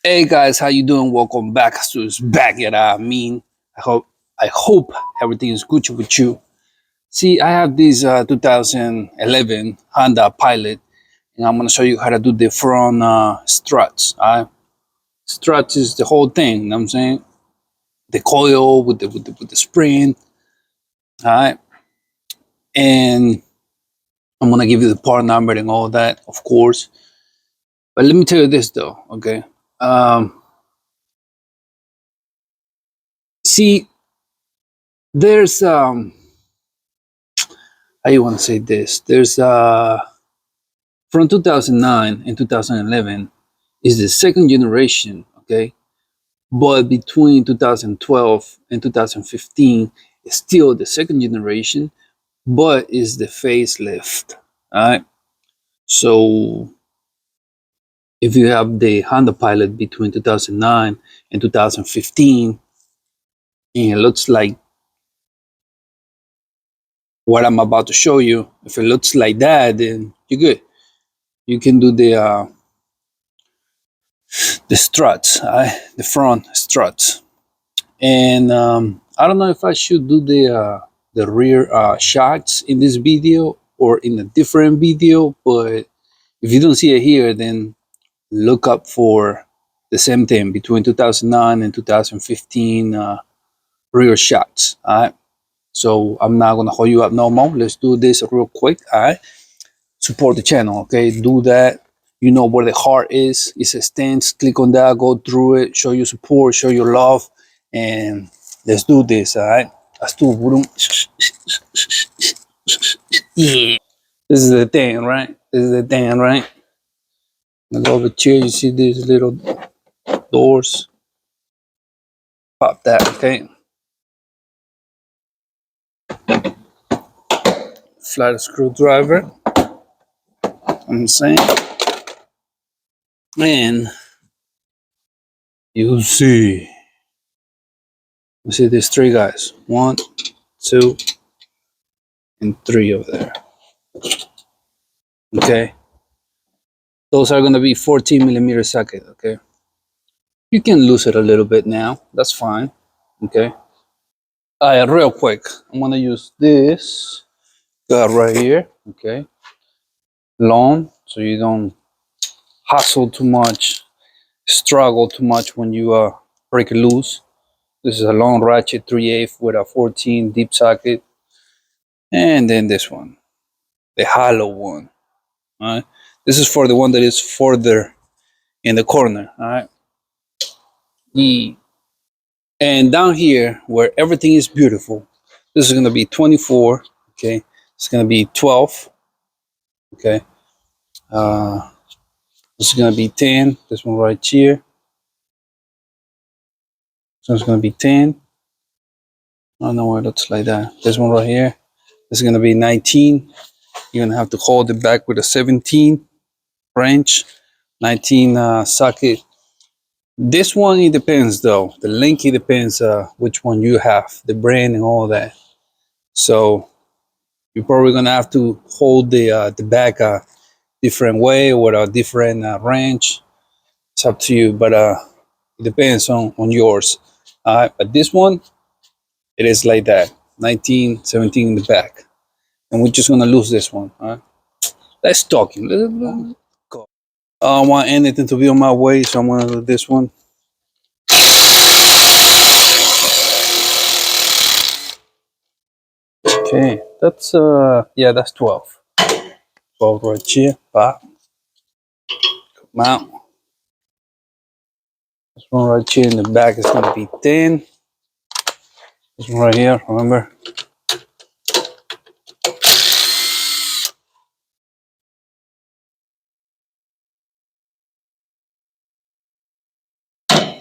Hey guys, how you doing? Welcome back. Axtuo's back at I hope everything is good with you. See, I have this 2011 Honda Pilot, and I'm gonna show you how to do the front struts. Struts is the whole thing. You know what I'm saying? The coil with the spring. All right, and I'm gonna give you the part number and all that, of course. But let me tell you this though, okay? Um, see, there's how you want to say this? There's from 2009 and 2011 is the second generation, okay? But between 2012 and 2015 is still the second generation, but is the facelift. All right. So if you have the Honda Pilot between 2009 and 2015, and it looks like what I'm about to show you, if it looks like that, then you're good. You can do the struts, the front struts. And I don't know if I should do the rear shots in this video or in a different video, but if you don't see it here, then look up for the same thing between 2009 and 2015 rear shots. All right. So I'm not gonna hold you up no more. Let's do this real quick. All right. Support the channel. Okay. Do that. You know where the heart is. It's a stance. Click on that. Go through it. Show your support. Show your love. And let's do this. All right. Let's do yeah. This is the thing, right? This is the thing, right? I go over here. You see these little doors. Pop that. Okay. Flat screwdriver. I'm saying. And you see. You see these three guys. 1, 2, and 3 over there. Okay. Those are gonna be 14 millimeter socket. Okay. You can lose it a little bit now. That's fine. Okay. Real quick, I'm gonna use this guy right here. Okay. Long, so you don't hustle too much, struggle too much when you break it loose. This is a long ratchet 3/8 with a 14 deep socket, and then this one, the hollow one. All right. This is for the one that is further in the corner. All right. And down here where everything is beautiful, this is going to be 24. Okay. It's going to be 12. Okay. uh this is going to be 10. This one right here, so it's going to be 10. I don't know why it looks like that. This one right here, this is going to be 19. You're going to have to hold it back with a 17 wrench. 19 socket. This one, it depends though, the length, it depends which one you have, the brand and all that. So you're probably gonna have to hold the back different way or a different wrench. It's up to you, but it depends on yours. But this one, it is like that, 19, 17 in the back, and we're just gonna lose this one. All right, let's talking. Let's go. I don't want anything to be on my way, so I'm gonna do this one. Okay, that's yeah, that's 12. 12 right here. Pop. Come out. This one right here in the back is gonna be 10. This one right here, remember?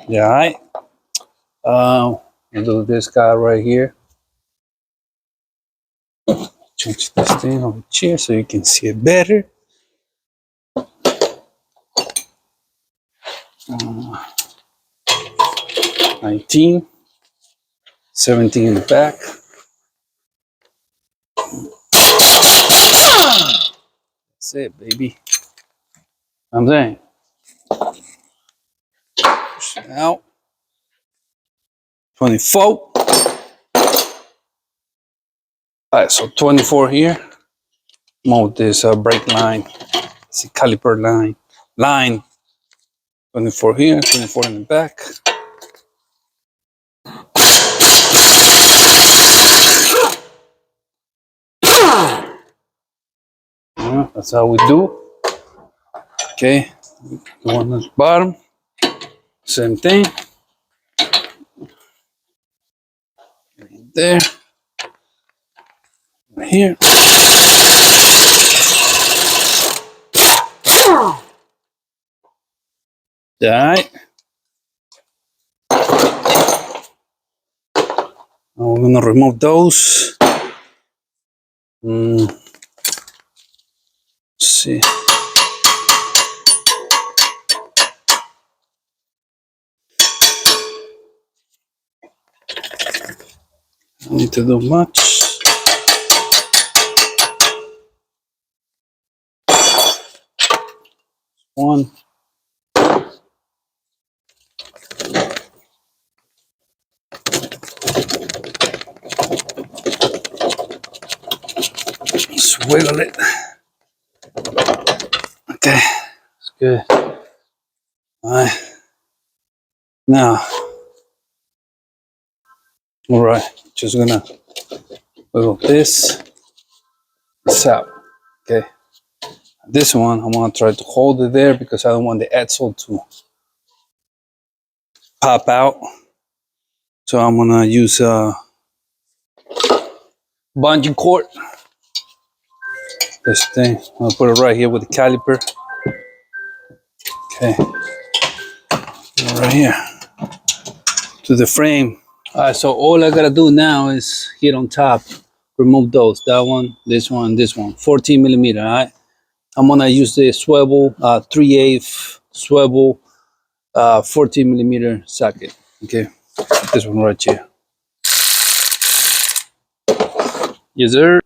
Yeah, all right. I'll do this guy right here. Change this thing over here so you can see it better. 19, 17 in the back. That's it, baby. I'm saying. Push it out. 24. All right, so 24 here. Mode this brake line. It's a caliper line. 24 here, 24 in the back. Yeah, that's how we do. Okay, the one at the bottom, same thing. Right there, right here. All right. Now we're gonna remove those. Let's see. Don't need to do much. One. Just wiggle it. Okay, it's good. All right. Now, all right, just gonna wiggle this out. Okay. This one, I'm gonna try to hold it there because I don't want the axle to pop out. So I'm gonna use bungee cord. This thing, I'm gonna put it right here with the caliper. Okay, right here to the frame. All right, so all I gotta do now is hit on top, remove those. That one, this one, this one. 14 millimeter. All right. I'm gonna use the swivel, 3/8 swivel, 14 millimeter socket. Okay, this one right here. Yes, sir.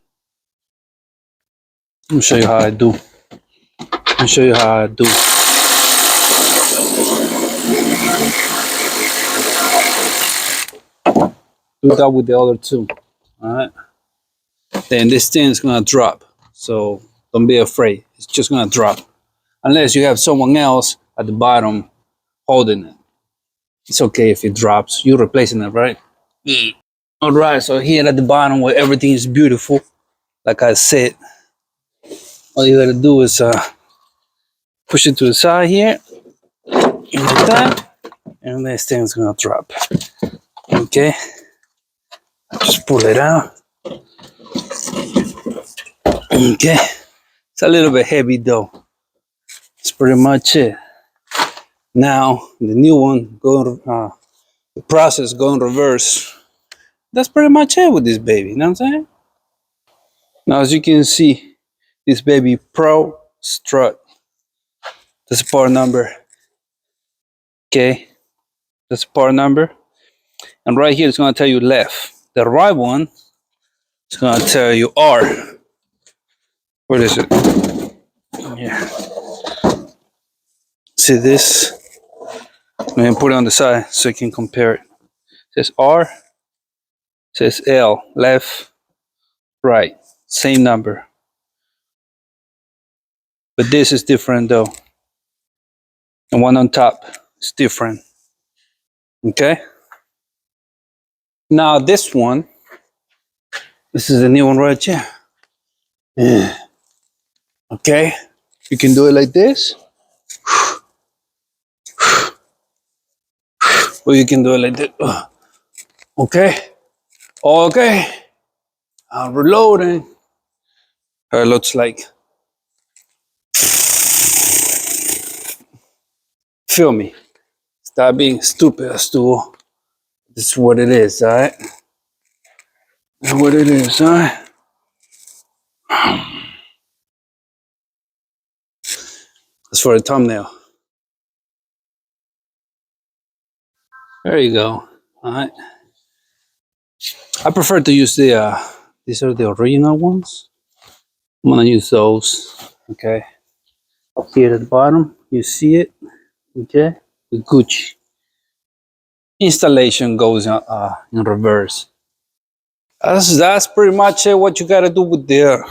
Let me show you how I do. Let me show you how I do. Do that with the other two. All right. Then this thing is gonna drop. So don't be afraid. It's just gonna drop. Unless you have someone else at the bottom holding it. It's okay if it drops. You're replacing it, right? Yeah. All right. So here at the bottom where everything is beautiful, like I said, all you gotta do is push it to the side here, like that, and this thing's gonna drop. Okay. Just pull it out. Okay. It's a little bit heavy though. That's pretty much it. Now the new one the process go in reverse. That's pretty much it with this baby. You know what I'm saying? Now as you can see, this baby Pro strut. That's the part number. Okay, that's the part number. And right here it's gonna tell you left. The right one is gonna tell you R. What is it? Yeah. See this? I'm gonna put it on the side so you can compare it. It says R, it says L, left, right, same number. But this is different though. The one on top is different. Okay? Now this one, this is the new one right here. Yeah. Okay? You can do it like this. Or you can do it like this. Okay? Okay. I'm reloading. It looks like. Feel me. Stop being stupid, Axtuo. This is what it is, alright? This is what it is, alright? That's for the thumbnail. There you go. Alright. I prefer to use the these are the original ones. I'm gonna use those. Okay. Here at the bottom, you see it. Okay. The Gucci. installation goes in reverse. That's pretty much what you gotta do with the.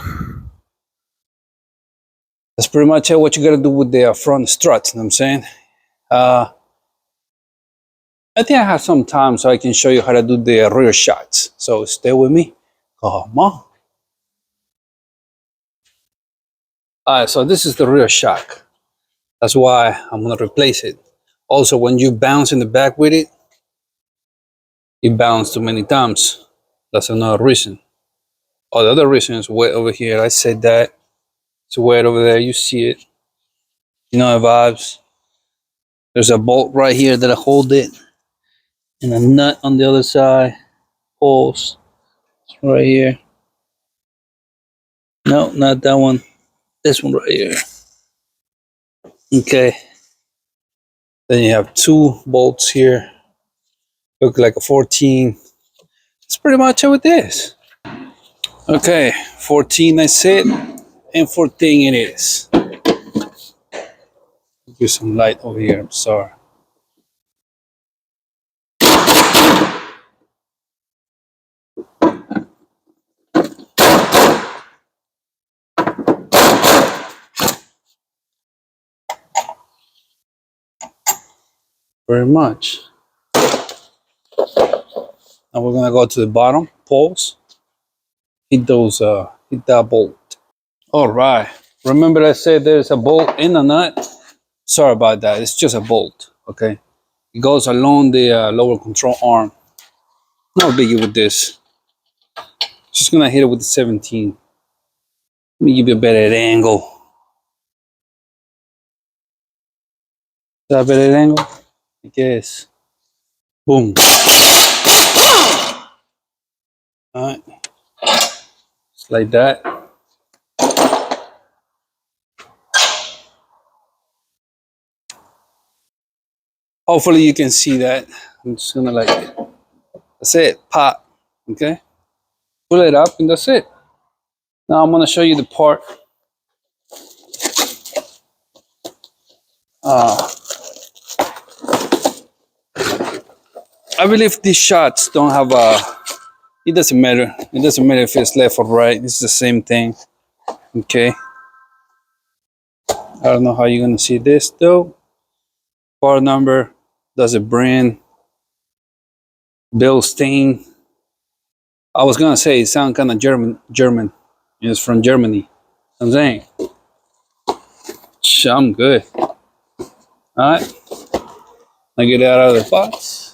That's pretty much what you gotta do with the front struts. You know what I'm saying? I think I have some time so I can show you how to do the rear shots. So stay with me. Come on. Alright, so this is the rear shock. That's why I'm gonna replace it. Also, when you bounce in the back with it, it bounced too many times. That's another reason. Oh, the other reason is way over here. I said that. It's way over there. You see it. You know the vibes. There's a bolt right here that I hold it, and a nut on the other side. Holes right here. No, not that one. This one right here. Okay. Then you have two bolts here. Look like a 14. That's pretty much how it is. Okay, 14 I said, and 14 it is. Give some light over here, I'm sorry. Very much. Now we're gonna go to the bottom, poles. Hit those, hit that bolt. All right, remember I said there's a bolt in the nut? Sorry about that, it's just a bolt, okay? It goes along the lower control arm. No biggie with this. Just gonna hit it with the 17. Let me give you a better angle. Is that a better angle? I guess. Boom. Alright. Just like that. Hopefully you can see that. I'm just gonna like, that's it, pop, okay? Pull it up and that's it. Now I'm gonna show you the part. I believe these shots don't have a, it doesn't matter. It doesn't matter if it's left or right, it's the same thing, okay? I don't know how you're gonna see this though. Part number, does it brand, bill stain. I was gonna say it sounds kind of German. It's from Germany. I'm saying, I'm good. All right, I get it out of the box.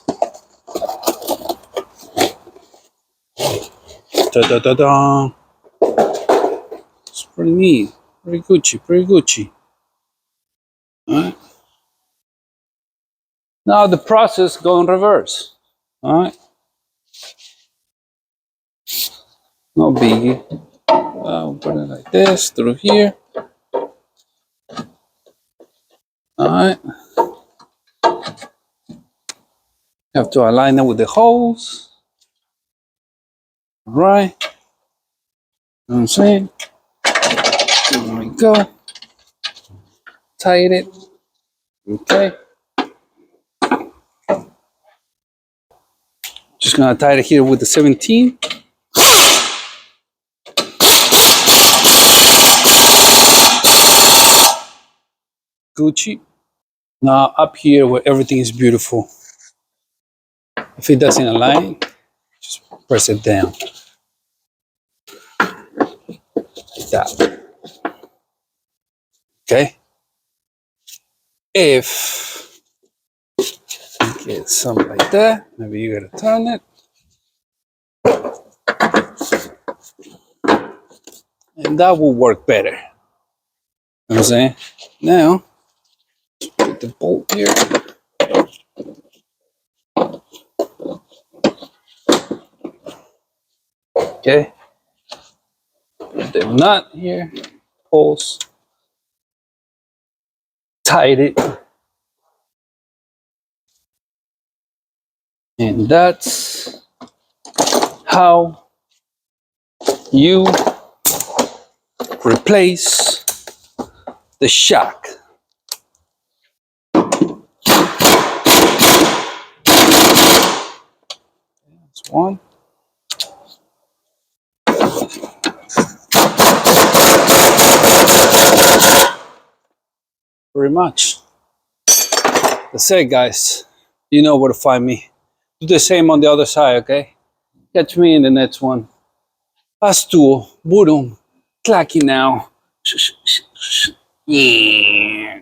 Da da da da. It's pretty neat, pretty Gucci, pretty Gucci. All right. Now the process go in reverse. All right. No biggie. I'll put it like this through here. All right. Have to align it with the holes. All right. You know what I'm saying? There we go. Tight it. Okay. Just gonna tie it here with the 17. Gucci. Now up here where everything is beautiful. If it doesn't align, just press it down. Like that. Okay? If you get something like that, maybe you gotta turn it. And that will work better. You know what I'm saying? Now, put the bolt here. Okay. Put the nut here. Pulse. Tight it. And that's how you replace the shock. One. Very much. That's it, guys. You know where to find me. Do the same on the other side, okay? Catch me in the next one. Axtuo, Burum, clacky now. Yeah.